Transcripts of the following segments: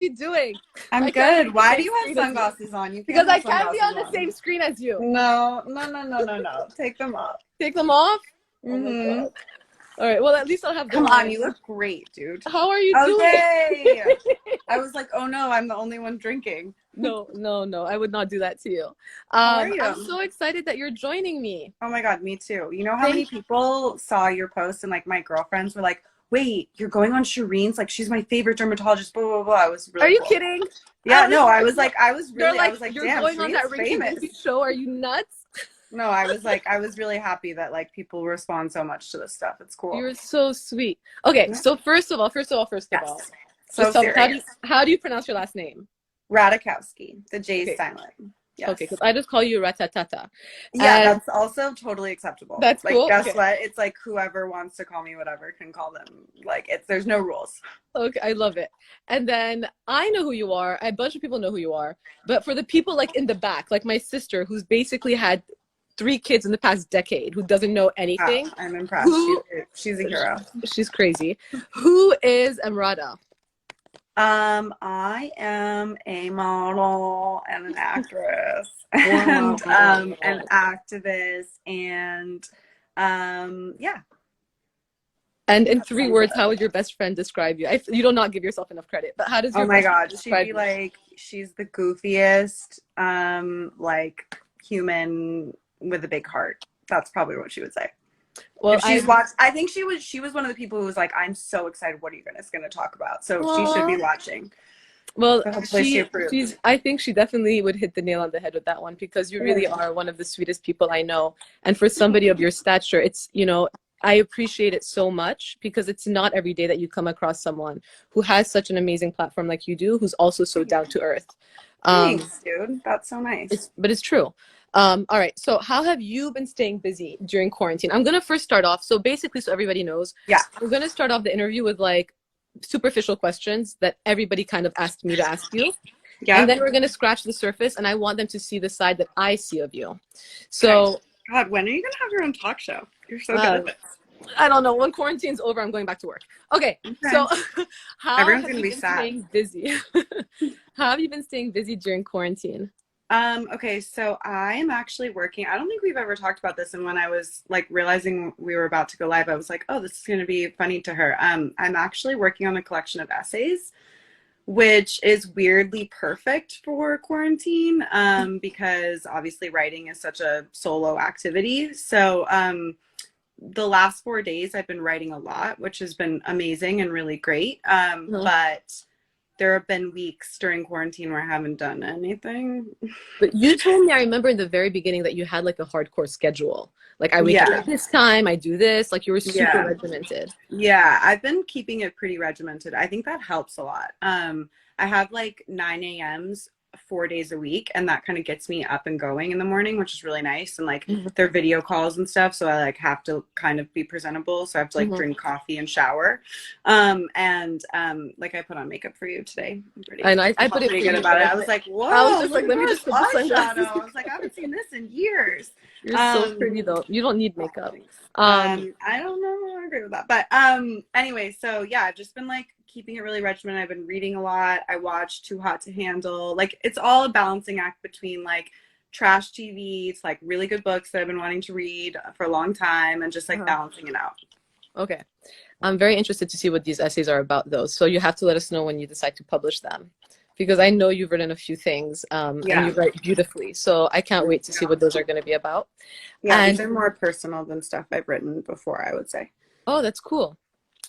you doing? I'm I can't be good. on the Why do same you have screen as you. sunglasses on? You can't Because have I can't be sunglasses on the on. same screen as you. No, no, no, no, no, no. Take them off. Take them off? Oh my Mm-hmm. God. All right. Well, at least I'll have them Come on, on. you look great, dude. How are you doing? Okay. I was like, oh no, I'm the only one drinking. No, no, no. I would not do that to you. How are I'm you? so excited that you're joining me. Oh my God, me too. You know how many Thank people saw your post and like my girlfriends were like, wait, you're going on Shireen's? Like, she's my favorite dermatologist, blah, blah, blah. It was Are really you cool. kidding? Yeah, no, I was like, I was They're like, like, you're damn, going on that Shireen's Rinky famous. Dinky show. Are you nuts? No, I was like, I was really happy that like people respond so much to this stuff. It's cool. You're so sweet. Okay, Yeah. so first of all, Yes. So just tell me serious. how do you pronounce your last name? Ratajkowski. The J is Okay, silent. Yes. okay, because I just call you Ratatata, Yeah, and that's also totally acceptable. that's Like, cool. guess Okay, what? It's like whoever wants to call me whatever can call them. Like, there's no rules. okay, I love it. And then I know who you are. A bunch of people know who you are, but for the people like in the back, like my sister, who's basically had 3 kids in the past decade, who doesn't know Wow, anything, I'm impressed. who She's a hero. she's crazy. Who is Emrata? I am a model and an actress Wow. and an activist and yeah. And in That 3 words, how would your best friend describe you? You do not give yourself enough credit, but how does Oh your my best friend God, she'd describe be you? like, she's the goofiest, like human with a big heart. That's probably what she would say. Well, If she's watched, I think she was one of the people who was like, I'm so excited. What are you gonna talk about? So she should be watching. well, So hopefully she approves. I think she definitely would hit the nail on the head with that one because you really are one of the sweetest people I know. And for somebody of your stature, it's, I appreciate it so much because it's not every day that you come across someone who has such an amazing platform like you do, who's also so down to earth. Thanks, dude. That's so nice. But it's true. All right. So how have you been staying busy during quarantine? I'm going to first start off. So basically, so everybody knows, Yeah. I'm going to start off the interview with like superficial questions that everybody kind of asked me to ask you. Yeah. And then we're going to scratch the surface and I want them to see the side that I see of you. So, okay. God, when are you going to have your own talk show? You're so good at this. I don't know. When quarantine's over, I'm going back to work. Okay. So how Everyone's have gonna you be been sad. staying busy? How have you been staying busy during quarantine? Okay, so I am actually working. I don't think we've ever talked about this. And when I was like realizing we were about to go live, I was like, oh, this is going to be funny to her. I'm actually working on a collection of essays, which is weirdly perfect for quarantine, because obviously writing is such a solo activity. So, the last 4 days I've been writing a lot, which has been amazing and really great. But there have been weeks during quarantine where I haven't done anything. But you told me, I remember in the very beginning that you had like a hardcore schedule. Like I wake up at this time, I do this. Like you were super regimented. Yeah, I've been keeping it pretty regimented. I think that helps a lot. I have like 9 a.m.s 4 days a week, and that kind of gets me up and going in the morning, which is really nice. And like they're video calls and stuff, so I like have to kind of be presentable. So I have to like drink coffee and shower. Like I put on makeup for you today. And I put it pretty for good you, about it. I was like, whoa! I was just like, let me just put the sunglasses. eyeshadow. I was like, I haven't seen this in years. You're so pretty though. You don't need makeup. I don't know. I agree with that. But anyway, so yeah, I've just been like keeping it really regimented. I've been reading a lot. I watched Too Hot to Handle. Like it's all a balancing act between like trash TV to like really good books that I've been wanting to read for a long time and just like balancing it out. Okay. I'm very interested to see what these essays are about though. So you have to let us know when you decide to publish them. Because I know you've written a few things and you write beautifully. So I can't wait to see what those are going to be about. Yeah, these are more personal than stuff I've written before, I would say. Oh, that's cool.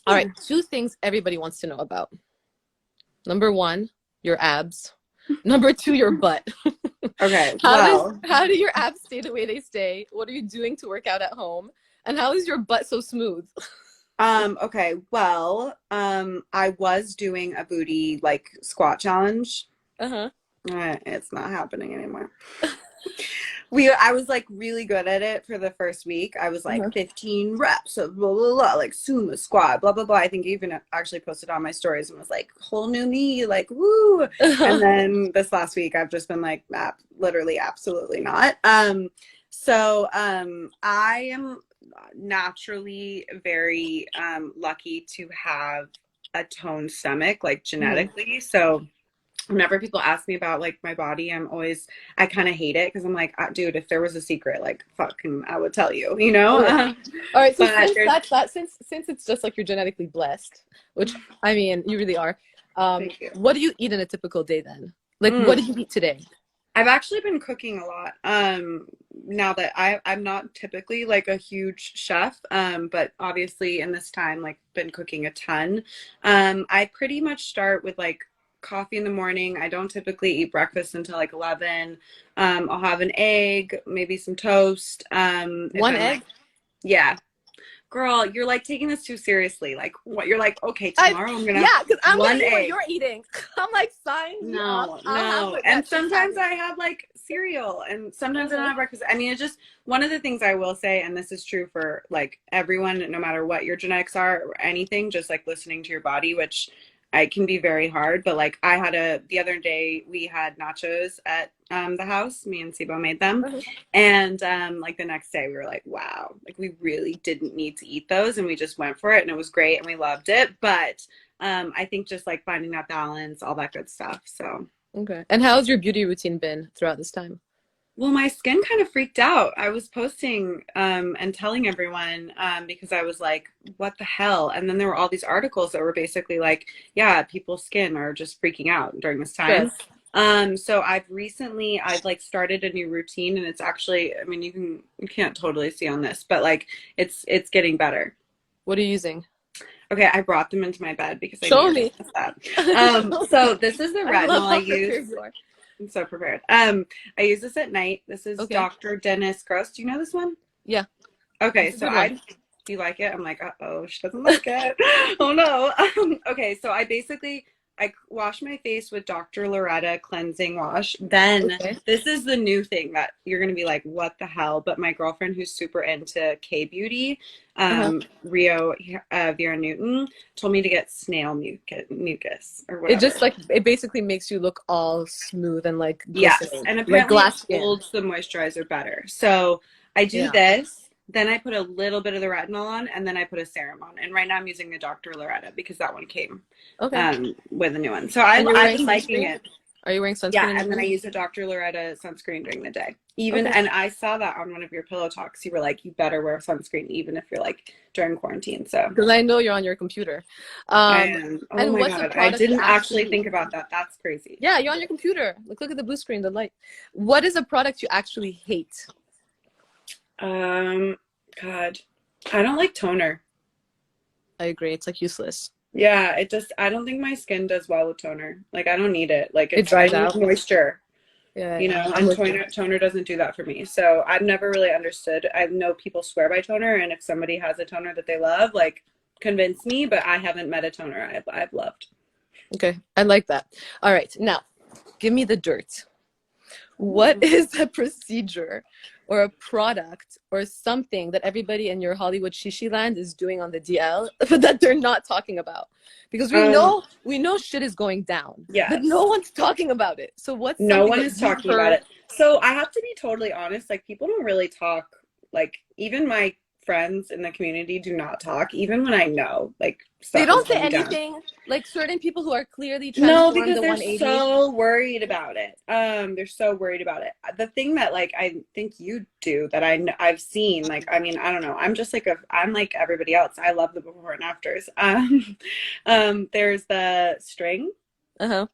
All right. 2 things everybody wants to know about. Number 1, your abs. Number 2, your butt. Okay. How do your abs stay the way they stay? What are you doing to work out at home? And how is your butt so smooth? Okay, well, I was doing a booty like squat challenge. It's not happening anymore. I was like really good at it for the first week. I was like 15 reps of blah blah blah, like sumo squat, blah blah blah. I think I even actually posted on my stories and was like whole new me, like woo. And then this last week I've just been like, literally absolutely not. So I am naturally very lucky to have a toned stomach, like genetically. So whenever people ask me about like my body, I kind of hate it because I'm like, dude, if there was a secret, like fucking, I would tell you, you know? Okay. All right. So But since that's that, since it's just like you're genetically blessed, which I mean, you really are. thank you. What do you eat in a typical day then? Like, what Mm. did you eat today? I've actually been cooking a lot. Now that I'm not typically like a huge chef, but obviously in this time, like been cooking a ton. I pretty much start with like coffee in the morning. I don't typically eat breakfast until like 11. I'll have an egg, maybe some toast. If One I'm like, egg? yeah, girl, you're like taking this too seriously. Like what you're like, okay, tomorrow I'm gonna Yeah, have because I'm gonna one eat what egg. you're eating. I'm like, sign me up. No, I'll have no. what And that chick's sometimes having. I have like cereal and sometimes I don't Uh-huh. have breakfast. I mean, it's just one of the things I will say, and this is true for like everyone, no matter what your genetics are or anything, just like listening to your body, which I can be very hard. But like the other day we had nachos at the house. Me and Sibo made them. Uh-huh. And like the next day we were like, wow, like we really didn't need to eat those and we just went for it and it was great and we loved it. But I think just like finding that balance, all that good stuff. So, Okay. And how's your beauty routine been throughout this time? well, my skin kind of freaked out. I was posting and telling everyone because I was like, what the hell? And then there were all these articles that were basically like, yeah, people's skin are just freaking out during this time. Stress. So I've like started a new routine and it's actually, I mean, you can't totally see on this, but like it's getting better. What are you using? Okay, I brought them into my bed because I Show needed me. to test that. Show So me. this is the I love retinol I how use. prepared you are. I'm so prepared. I use this at night. This is Okay. Dr. Dennis Gross. Do you know this one? Yeah, Okay, it's a so good one. do you like it? I'm like, uh-oh, she doesn't like it. Oh no. Okay, so I wash my face with Dr. Loretta cleansing wash. Then Okay. this is the new thing that you're gonna be like, what the hell? But my girlfriend who's super into K-beauty, Uh-huh. Rio Vera Newton, told me to get snail mucus or whatever. It basically makes you look all smooth and like Yes, glistening, and like apparently it glass skin. holds the moisturizer better. So I do Yeah. this, then I put a little bit of the retinol on, and then I put a serum on. And right now I'm using the Dr. Loretta because that one came Okay. with a new one. So And you're I've wearing been liking sunscreen? it. Are you wearing sunscreen Yeah, in the and then I morning? use a Dr. Loretta sunscreen during the day. Even Okay. and I saw that on one of your pillow talks. You were like, you better wear sunscreen even if you're like during quarantine. So Because I know you're on your computer. I Um, am. Oh and my what's a God, I product you didn't actually actually, think about that. That's crazy. yeah, you're on your computer. Look at the blue screen, the light. What is a product you actually hate? Um, God, I don't like toner. I agree. It's like useless. Yeah, I don't think my skin does well with toner. Like I don't need it. Like It I dries need out. moisture, Yeah, you yeah. know, I'm and with you. toner doesn't do that for me. So I've never really understood. I know people swear by toner, and if somebody has a toner that they love, like convince me, but I haven't met a toner I've loved. Okay. I like that. All right. Now, give me the dirt. What is a procedure or a product or something that everybody in your Hollywood shishi land is doing on the DL but that they're not talking about? Because we know shit is going down, but no Yes. one's talking about it. So what's No something one that is you've talking about heard? it. So I have to be totally honest, like people don't really talk, like even my friends in the community do not talk, even when I know like They stuff is don't say going down. anything like certain people who are clearly No, transformed because the they're 180. so worried about it. They're so worried about it. The thing that like I think you do that I've seen, like I mean, I don't know. I'm like everybody else. I love the before and afters. There's the string, Uh-huh.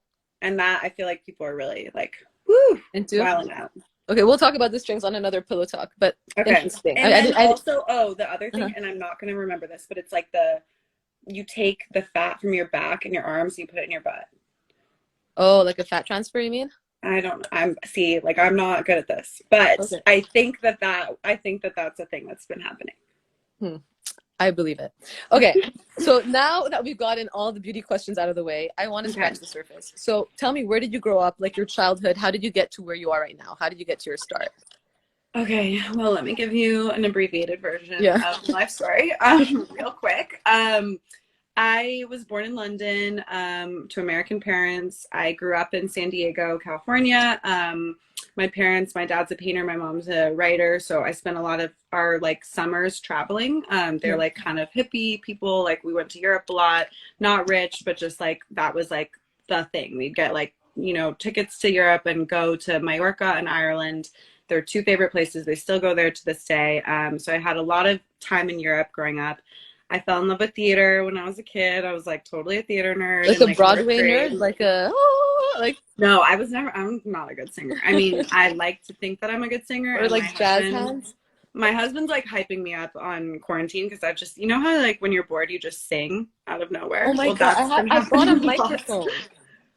and that I feel like people are really like, woo, Into. wilding out. Okay, we'll talk about the strings on another pillow talk, but Okay. interesting. And then also, the other Uh-huh. thing, and I'm not gonna remember this, but it's like you take the fat from your back and your arms and you put it in your butt. Oh, like a fat transfer, you mean? I'm not good at this, but Okay. I think that that's a thing that's been happening. I believe it. Okay, so now that we've gotten all the beauty questions out of the way, I want to Okay. scratch the surface. So tell me, where did you grow up? Like your childhood? How did you get to where you are right now? How did you get to your start? Okay, well, let me give you an abbreviated version Yeah. of my life story, real quick. I was born in London to American parents. I grew up in San Diego, California. My dad's a painter, my mom's a writer, so I spent a lot of our like summers traveling. They're like kind of hippie people. Like we went to Europe a lot, not rich, but just like that was like the thing. We'd get like you know, tickets to Europe and go to Mallorca and Ireland. They're two favorite places. They still go there to this day. So I had a lot of time in Europe growing up. I fell in love with theater when I was a kid. I was like totally a theater nerd. Like in, a like, Broadway 4th grade. nerd, like a like No, I was never. I'm not a good singer. I mean, I like to think that I'm a good singer. or And like jazz hands. my husband's like hyping me up on quarantine because I've just, you know how like when you're bored, you just sing out of nowhere. Oh my Well, God, that's been I bought a happening a lot. microphone,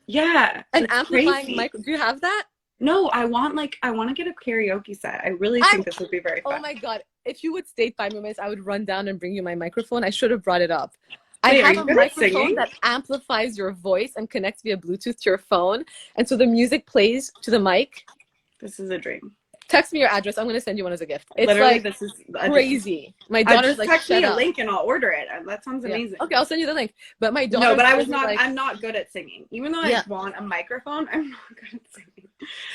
Yeah, an it's amplifying crazy. mic. Do you have that? No, I want to get a karaoke set. I really I think this would be very Oh fun. my God, if you would stay 5 minutes, I would run down and bring you my microphone. I should have brought it up. I Wait, are have you a good at microphone singing? that amplifies your voice and connects via Bluetooth to your phone. And so the music plays to the mic. This is a dream. Text me your address. I'm going to send you one as a gift. It's Literally, like this is a dream. crazy. My daughter's Just like, text me shut a up. link and I'll order it. That sounds Yeah. amazing. Okay, I'll send you the link. But my daughter. No, but I'm not good at singing. Even though Yeah. I want a microphone, I'm not good at singing.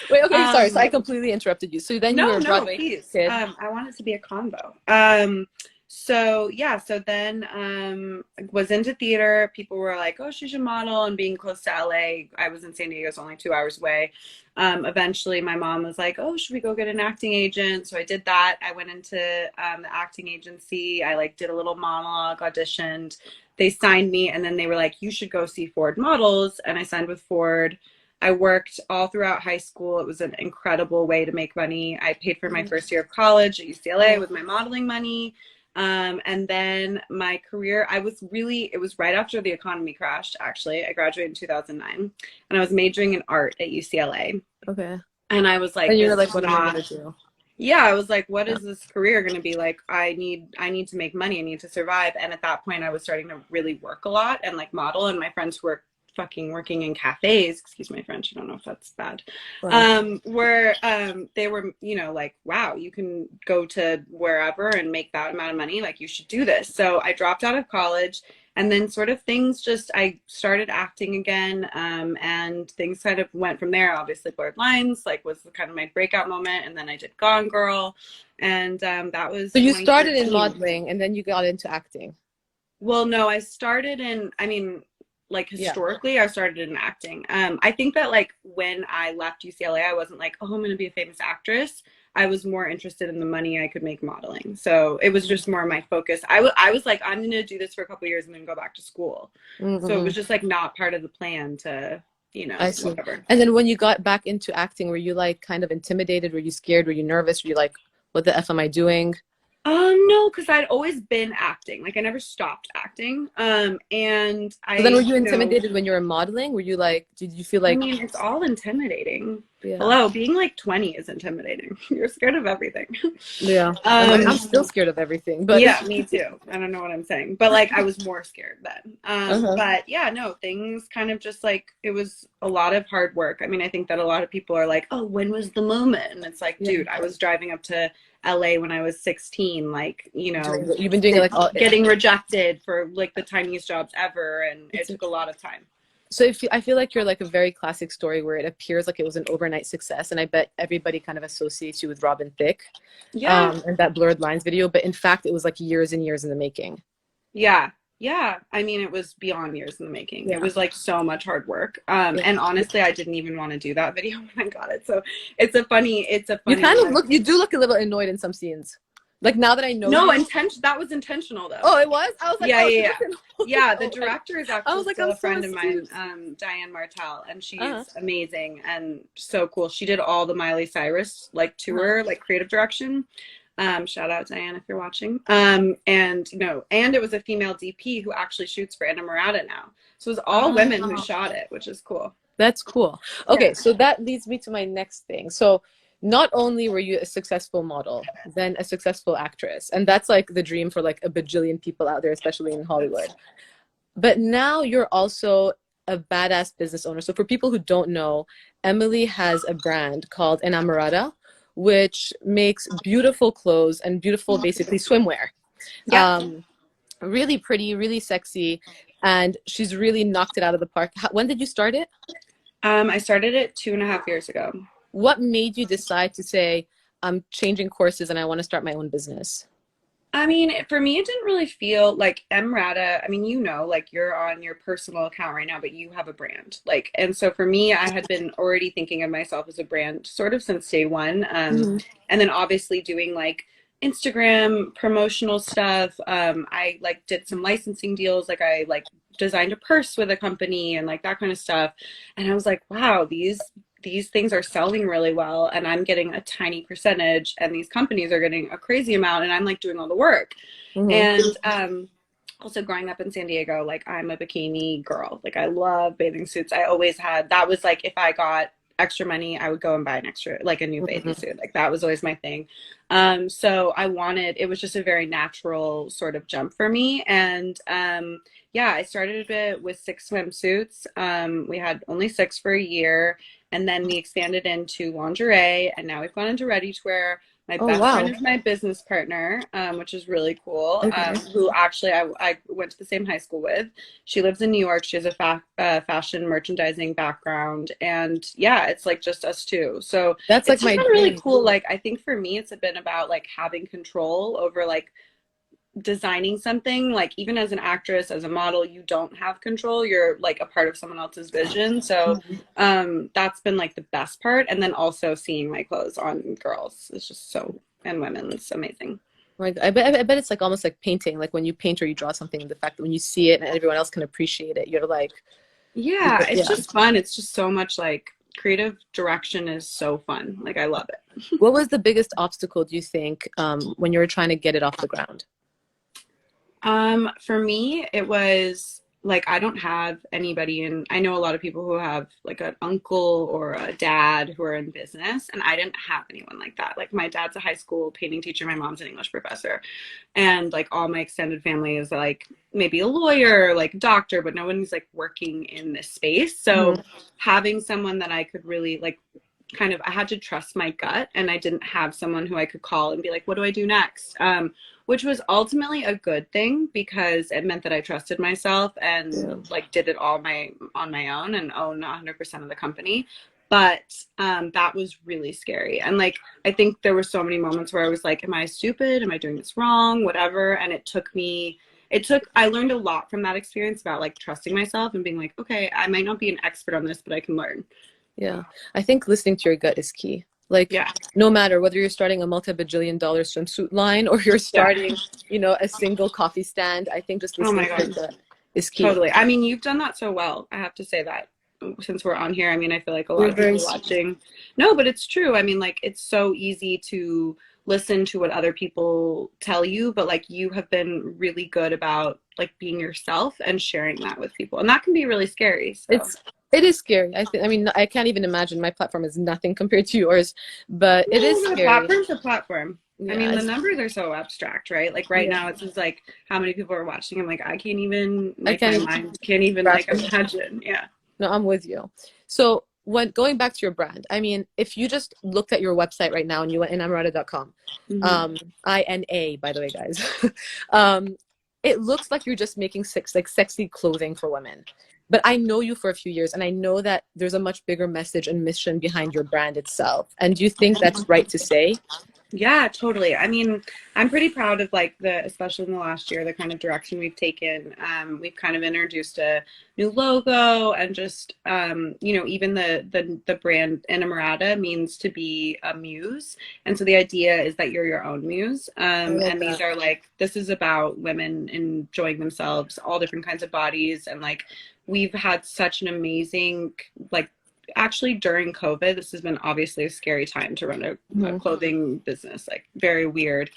Wait, okay, sorry. So I completely interrupted you. So then you were a Broadway please. kid. I want it to be a convo. So yeah, so then was into theater. People were like, "Oh, she should model." And being close to LA, I was in San Diego, it's only 2 hours away. Eventually, my mom was like, "Oh, should we go get an acting agent?" So I did that. I went into the acting agency. I like did a little monologue, auditioned. They signed me, and then they were like, "You should go see Ford Models." And I signed with Ford. I worked all throughout high school. It was an incredible way to make money. I paid for my first year of college at UCLA with my modeling money. And then my career, it was right after the economy crashed, actually. I graduated in 2009 and I was majoring in art at UCLA. Okay. And I was like, and you were like, what am I going to do? Yeah, I was like, what is this career going to be like? I need to make money. I need to survive. And at that point I was starting to really work a lot and like model, and my friends who were fucking working in cafes, excuse my French, I don't know if that's bad, where they were, you know, like, wow, you can go to wherever and make that amount of money, like you should do this. So I dropped out of college, and then sort of I started acting again, and things kind of went from there. Obviously Blurred Lines like was kind of my breakout moment, and then I did Gone Girl, and that was so you started in modeling and then you got into acting. Well, no, I started in, I mean, like historically, I started in acting. I think that like when I left UCLA, I wasn't like, oh, I'm going to be a famous actress. I was more interested in the money I could make modeling. So it was just more my focus. I was like, I'm going to do this for a couple of years and then go back to school. So it was just like not part of the plan to, you know, whatever. And then when you got back into acting, were you like kind of intimidated? Were you scared? Were you nervous? Were you like, what the F am I doing? No, because I'd always been acting. Like I never stopped acting. And So then were you intimidated when you were modeling? Were you like, did you feel like? I mean, it's all intimidating. Yeah. Hello, being like 20 is intimidating. You're scared of everything. Yeah. I'm still scared of everything. But yeah, me too. I don't know what I'm saying. But like I was more scared then. But yeah, no, things kind of just like, it was a lot of hard work. I mean, I think that a lot of people are like, oh, when was the moment? And it's like, dude, I was driving up to LA when I was 16, like, you know, you've been doing like getting rejected for like the tiniest jobs ever, and it took a lot of time. So I feel like you're like a very classic story where it appears like it was an overnight success, and I bet everybody kind of associates you with Robin Thicke, and that Blurred Lines video, but in fact it was like years and years in the making. Yeah, I mean, it was beyond years in the making. It was like so much hard work. And honestly, I didn't even want to do that video when I got it. So it's a funny. You kind of you do look a little annoyed in some scenes. Like now that I know. No, that was intentional though. Oh, it was? I was like, yeah. The director is actually still a friend of mine, Diane Martel, and she's amazing and so cool. She did all the Miley Cyrus like tour, like creative direction. Shout out Diane if you're watching. And it was a female DP who actually shoots for Inamorata now. So it was all women who shot it, which is cool. That's cool. Okay, so that leads me to my next thing. So not only were you a successful model, then a successful actress, and that's like the dream for like a bajillion people out there, especially in Hollywood. But now you're also a badass business owner. So for people who don't know, Emily has a brand called Inamorata, which makes beautiful clothes and beautiful, basically, swimwear. Really pretty, really sexy, and she's really knocked it out of the park. When did you start it? I started it 2.5 years ago. What made you decide to say, I'm changing courses and I want to start my own business? I mean, for me, it didn't really feel like Emrata. I mean, like you're on your personal account right now, but you have a brand. Like, and so for me, I had been already thinking of myself as a brand sort of since day one. Hmm. And then obviously doing like Instagram promotional stuff. I like did some licensing deals. Like I like designed a purse with a company and like that kind of stuff. And I was like, wow, these things are selling really well and I'm getting a tiny percentage and these companies are getting a crazy amount and I'm like doing all the work. Hmm. And also growing up in San Diego, like I'm a bikini girl. Like I love bathing suits. I always had that was like if I got extra money, I would go and buy an extra like a new bathing Hmm. suit. Like that was always my thing. So I wanted it was just a very natural sort of jump for me. And yeah, I started it with 6 swimsuits. We had only 6 for a year. And then we expanded into lingerie, and now we've gone into ready to wear. My Oh, best friend wow. is my business partner, which is really cool, Okay. who actually I went to the same high school with. She lives in New York. She has a fashion merchandising background. And yeah, it's like just us two. So That's like it's just my been really dream. cool. Like, I think for me, it's been about like having control over like designing something. Like even as an actress, as a model, you don't have control. You're like a part of someone else's vision. So that's been like the best part. And then also seeing my clothes on girls is just so, and women, it's amazing. Like I bet it's like almost like painting. Like when you paint or you draw something, the fact that when you see it and everyone else can appreciate it, you're like, Yeah, it's yeah. just fun. It's just so much like creative direction is so fun. Like I love it. What was the biggest obstacle, do you think, when you were trying to get it off the ground? For me, it was like I don't have anybody and I know a lot of people who have like an uncle or a dad who are in business, and I didn't have anyone like that. Like my dad's a high school painting teacher, my mom's an English professor, and like all my extended family is like maybe a lawyer, like doctor, but no one's like working in this space. So Hmm. having someone that I could really like kind of I had to trust my gut, and I didn't have someone who I could call and be like, what do I do next? Which was ultimately a good thing because it meant that I trusted myself and Yeah. like did it all on my own and own 100% of the company. But that was really scary. And like I think there were so many moments where I was like, am I stupid? Am I doing this wrong? Whatever. And I learned a lot from that experience about like trusting myself and being like, okay, I might not be an expert on this, but I can learn. Yeah. I think listening to your gut is key. Like, Yeah. no matter whether you're starting a multi-bajillion dollar swimsuit line or you're Yeah. starting, a single coffee stand, I think just Oh listening my to your God. gut is key. Totally. I mean, you've done that so well. I have to say that since we're on here. I mean, I feel like a lot You're of very people sweet. watching. No, but it's true. I mean, like, it's so easy to listen to what other people tell you, but like, you have been really good about like being yourself and sharing that with people. And that can be really scary. So, It is scary. I mean, I can't even imagine. My platform is nothing compared to yours, but it is no, but a scary. platform's a platform. I Yeah, mean, the numbers are so abstract, right? Like right yeah. now, it's just like how many people are watching. I'm like, I can't even, I like, can't my even mind can't even like grasp it. imagine. Yeah. No, I'm with you. So when going back to your brand, I mean, if you just looked at your website right now and you went inamorata.com, Hmm. INA, by the way, guys, um, it looks like you're just making sexy clothing for women. But I know you for a few years, and I know that there's a much bigger message and mission behind your brand itself. And do you think that's right to say? Yeah, totally. I mean, I'm pretty proud of like especially in the last year, the kind of direction we've taken. We've kind of introduced a new logo and just, even the brand Inamorata means to be a muse. And so the idea is that you're your own muse. I love And these that. are like, this is about women enjoying themselves, all different kinds of bodies. And like, we've had such an amazing, like, actually during COVID, this has been obviously a scary time to run a Mhm. clothing business, like very weird.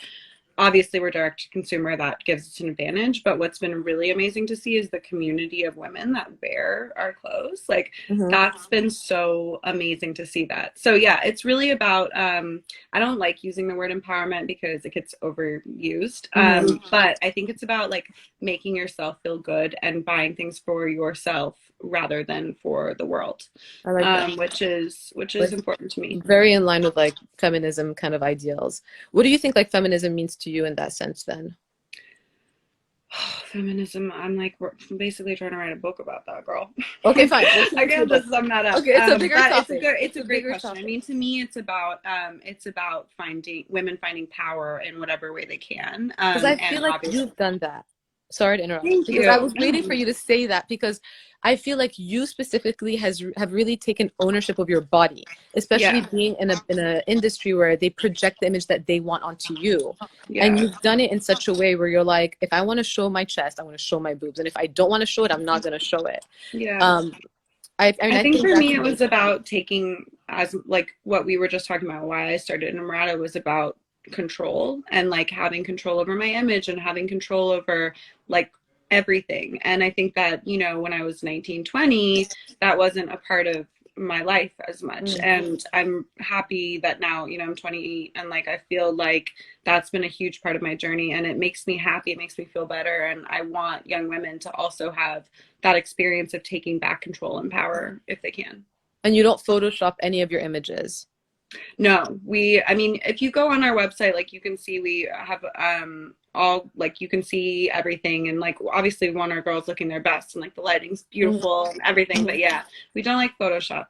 Obviously, we're direct to consumer, that gives us an advantage. But what's been really amazing to see is the community of women that wear our clothes. Like, Mhm. that's been so amazing to see that. So, yeah, it's really about, I don't like using the word empowerment because it gets overused. Mhm. But I think it's about like making yourself feel good and buying things for yourself rather than for the world, I like that. which is Like important to me. very in line with like feminism kind of ideals. What do you think like feminism means to you in that sense then? Feminism. I'm like basically trying to write a book about that, girl. Okay, fine. We'll I change the can't book. just sum that up. Okay, it's a bigger But topic. it's a a great bigger question. I topic. mean, to me, it's about finding women finding power in whatever way they can. Because I And feel like obviously, you've done that. Sorry to interrupt. thank Because I you. was waiting for you to say that because I feel like you specifically have really taken ownership of your body, especially Yeah, being in a industry where they project the image that they want onto you. And yeah, you've done it in such a way where you're like, if I want to show my chest, I want to show my boobs. And if I don't want to show it, I'm not going to show it. yeah. Um, I mean, I I think think for that's me, it was amazing. about taking, as like what we were just talking about, why I started Inamorata was about control and like having control over my image and having control over like everything. And I think that, you know, when I was 19, 20, that wasn't a part of my life as much. Mm. And I'm happy that now, you know, I'm 28 and like I feel like that's been a huge part of my journey and it makes me happy. It makes me feel better. And I want young women to also have that experience of taking back control and power if they can. And you don't Photoshop any of your images. No, I mean, if you go on our website, like you can see we have all like you can see everything and like obviously we want our girls looking their best and like the lighting's beautiful and everything, but Mhm. yeah, we don't like Photoshop.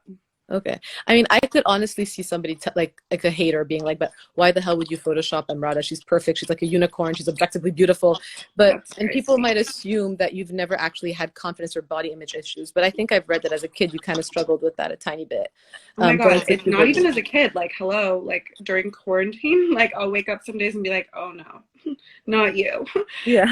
Okay. I mean, I could honestly see somebody like a hater being like, "But why the hell would you Photoshop Emrata? She's perfect. She's like a unicorn. She's objectively beautiful." But That's and people crazy. might assume that you've never actually had confidence or body image issues. But I think I've read that as a kid, you kind of struggled with that a tiny bit, Oh my going God, through it's not puberty. even as a kid. Like, hello, like during quarantine, like I'll wake up some days and be like, oh no, not you. Yeah.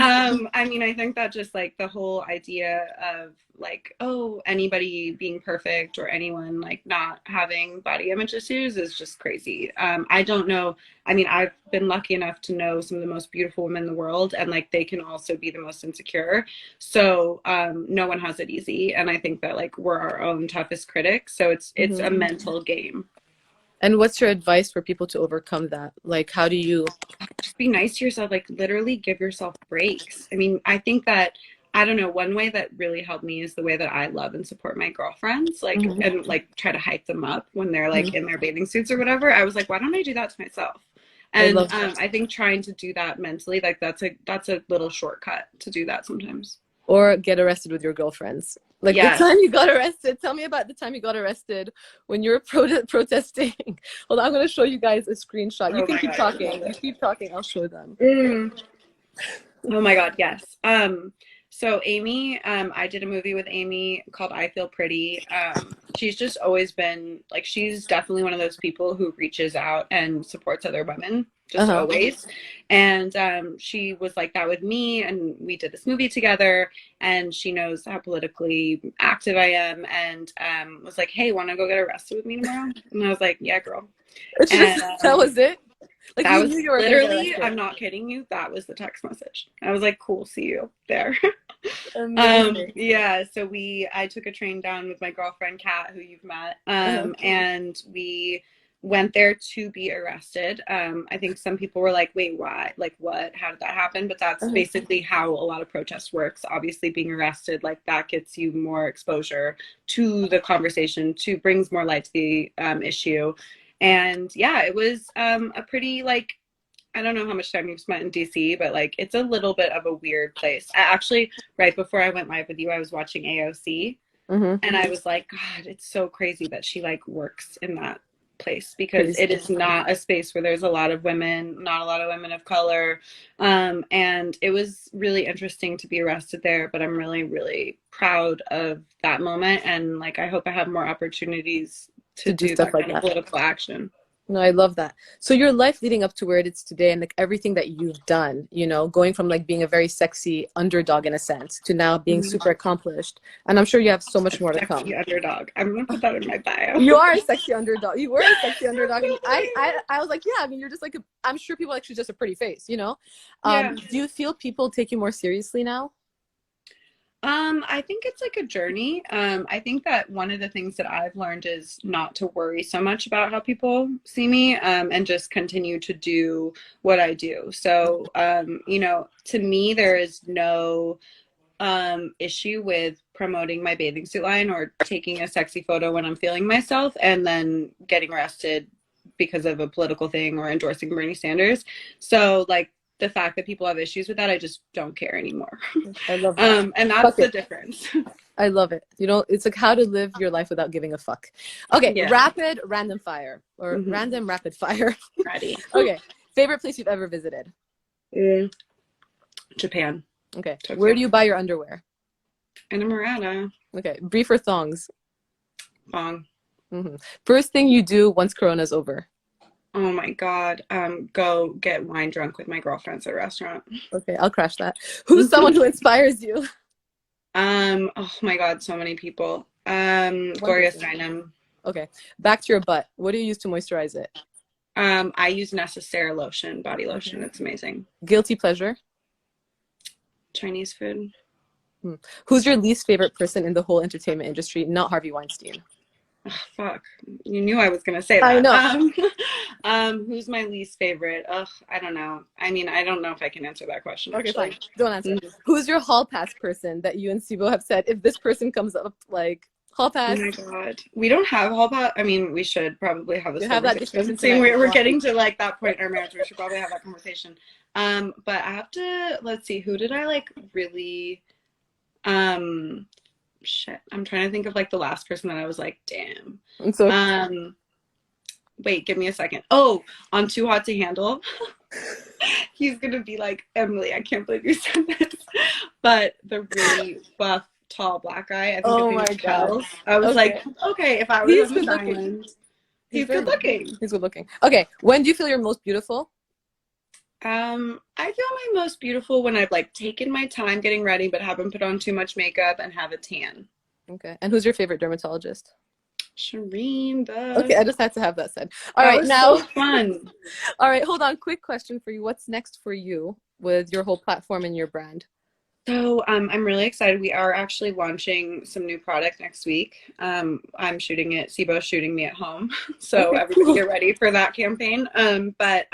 I mean, I think that just like the whole idea of like, oh, anybody being perfect or anyone like not having body image issues is just crazy. I don't know. I mean, I've been lucky enough to know some of the most beautiful women in the world, and like they can also be the most insecure. So no one has it easy, and I think that like we're our own toughest critics. So it's a Hmm. mental game. And what's your advice for people to overcome that? Like, how do you? Just be nice to yourself, like literally give yourself breaks. I mean, I think that I don't know, one way that really helped me is the way that I love and support my girlfriends, like Mhm. and like try to hype them up when they're like Mhm. in their bathing suits or whatever. I was like, why don't I do that to myself? I And love that. I think trying to do that mentally, like that's a little shortcut to do that sometimes. Or get arrested with your girlfriends. Like the Yes. time you got arrested. Tell me about the time you got arrested when you were protesting. Hold on, I'm going to show you guys a screenshot. You Oh can my keep God, I would love talking. You it. keep talking. I'll show them. Oh my God, yes. So Amy, I did a movie with Amy called I Feel Pretty. She's just always been like she's definitely one of those people who reaches out and supports other women, just Uh-huh. always. And she was like that with me, and we did this movie together. And she knows how politically active I am, and was like, "Hey, want to go get arrested with me tomorrow?" And I was like, "Yeah, girl." It's And just that was it. Like that you was knew you were going to get literally, arrested. I'm not kidding you, that was the text message. I was like, cool, see you there. Amazing. Yeah, so I took a train down with my girlfriend Kat, who you've met, Uh-huh. and we went there to be arrested. I think some people were like, wait, why? Like, what? How did that happen? But that's Uh-huh. basically how a lot of protest works. Obviously, being arrested, like, that gets you more exposure to the conversation, to brings more light to the issue. And yeah, it was a pretty like I don't know how much time you've spent in DC, but like it's a little bit of a weird place. Actually, right before I went live with you, I was watching AOC Mm-hmm. and I was like, God, it's so crazy that she like works in that place because Crazy. it is not a space where there's a lot of women, not a lot of women of color. And it was really interesting to be arrested there, but I'm really, really proud of that moment. And like, I hope I have more opportunities to To do do stuff that like kind of that. political action. No, I love that. So your life leading up to where it is today and like everything that you've done, you know, going from like being a very sexy underdog in a sense to now being Mhm. super accomplished. And I'm sure you have so much more to come. Sexy underdog. I'm gonna put that in my bio. You are a sexy underdog. You were a sexy underdog. And I was like, yeah, I mean, you're just like, I'm sure people like, she's just a pretty face, you know? Yeah. Do you feel people take you more seriously now? I think it's like a journey. I think that one of the things that I've learned is not to worry so much about how people see me, and just continue to do what I do. So, you know, to me, there is no issue with promoting my bathing suit line or taking a sexy photo when I'm feeling myself and then getting arrested because of a political thing or endorsing Bernie Sanders. So like the fact that people have issues with that, I just don't care anymore. I love that. And that's Fuck the it. difference. I love it. You know, it's like how to live your life without giving a fuck. Okay, Yeah. rapid random fire or Mhm. random rapid fire. Ready. Okay, favorite place you've ever visited? Japan. Okay, Tokyo. where do you buy your underwear? Inamorata. Okay, brief or thongs? Bong. First thing you do once Corona's over? Oh my God. Go get wine drunk with my girlfriends at a restaurant. Okay, I'll crash that. Who's someone who inspires you? Oh my God, so many people. Gloria Steinem. Okay, back to your butt. What do you use to moisturize it? I use Necessaire lotion, body lotion. It's amazing. Guilty pleasure? Chinese food. Who's your least favorite person in the whole entertainment industry? Not Harvey Weinstein. Oh, fuck. You knew I was gonna say that. I know. Who's my least favorite? Ugh, I don't know. I mean, I don't know if I can answer that question. Okay, actually. fine. Don't answer. Who's your hall pass person that you and Sibo have said, if this person comes up, like, hall pass? Oh my God. We don't have hall pass. I mean, we should probably have this You have that conversation. discussion tonight. We're getting to like that point in our marriage. We should probably have that conversation. But I have to, let's see, who did I like really, shit. I'm trying to think of like the last person that I was like, damn. And so, Wait, give me a second. Oh, on Too Hot to Handle. He's gonna be like, Emily, I can't believe you said this. But the really buff, tall black guy. I think oh his my name is God. Charles. I was like, okay, if I was He's on good this looking. island, he's good looking. He's good looking. Okay, when do you feel you're most beautiful? I feel my most beautiful when I've like taken my time getting ready, but haven't put on too much makeup and have a tan. Okay, and who's your favorite dermatologist? Shireen, Okay, I just had to have that said. All that right, was now. so fun. All right, hold on. Quick question for you. What's next for you with your whole platform and your brand? So I'm really excited. We are actually launching some new product next week. I'm shooting it. Sibo's shooting me at home. So Okay, everybody cool. get ready for that campaign. But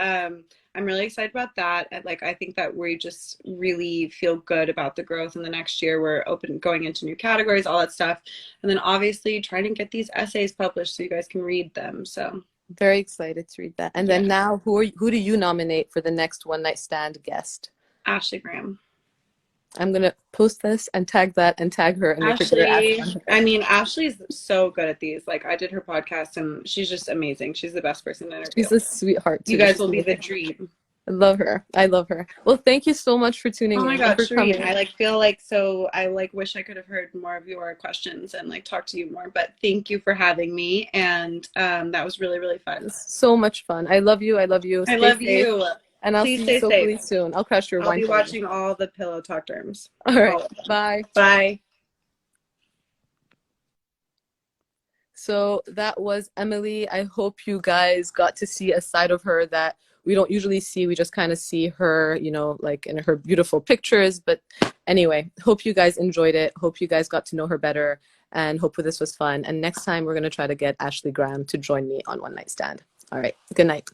I'm really excited about that. Like, I think that we just really feel good about the growth in the next year. We're going into new categories, all that stuff. And then obviously trying to get these essays published so you guys can read them. So very excited to read that. And then now, who do you nominate for the next one night stand guest? Ashley Graham. I'm gonna post this and tag that and tag her and Ashley, I mean, Ashley's so good at these. Like, I did her podcast and she's just amazing. She's the best person to interview. She's a sweetheart too. You guys will be the dream. I love her. I love her. Well, thank you so much for tuning in. Oh my God, for coming. Shireen, I like feel like so I like wish I could have heard more of your questions and like talk to you more. But thank you for having me, and that was really, really fun. So much fun. I love you. I love you. I love you. And I'll see you so really soon. I'll crash your wine. I'll be watching all the Pillow Talk terms. All right. Bye. Bye. So that was Emily. I hope you guys got to see a side of her that we don't usually see. We just kind of see her, you know, like in her beautiful pictures. But anyway, hope you guys enjoyed it. Hope you guys got to know her better. And hope this was fun. And next time we're going to try to get Ashley Graham to join me on One Night Stand. All right. Good night.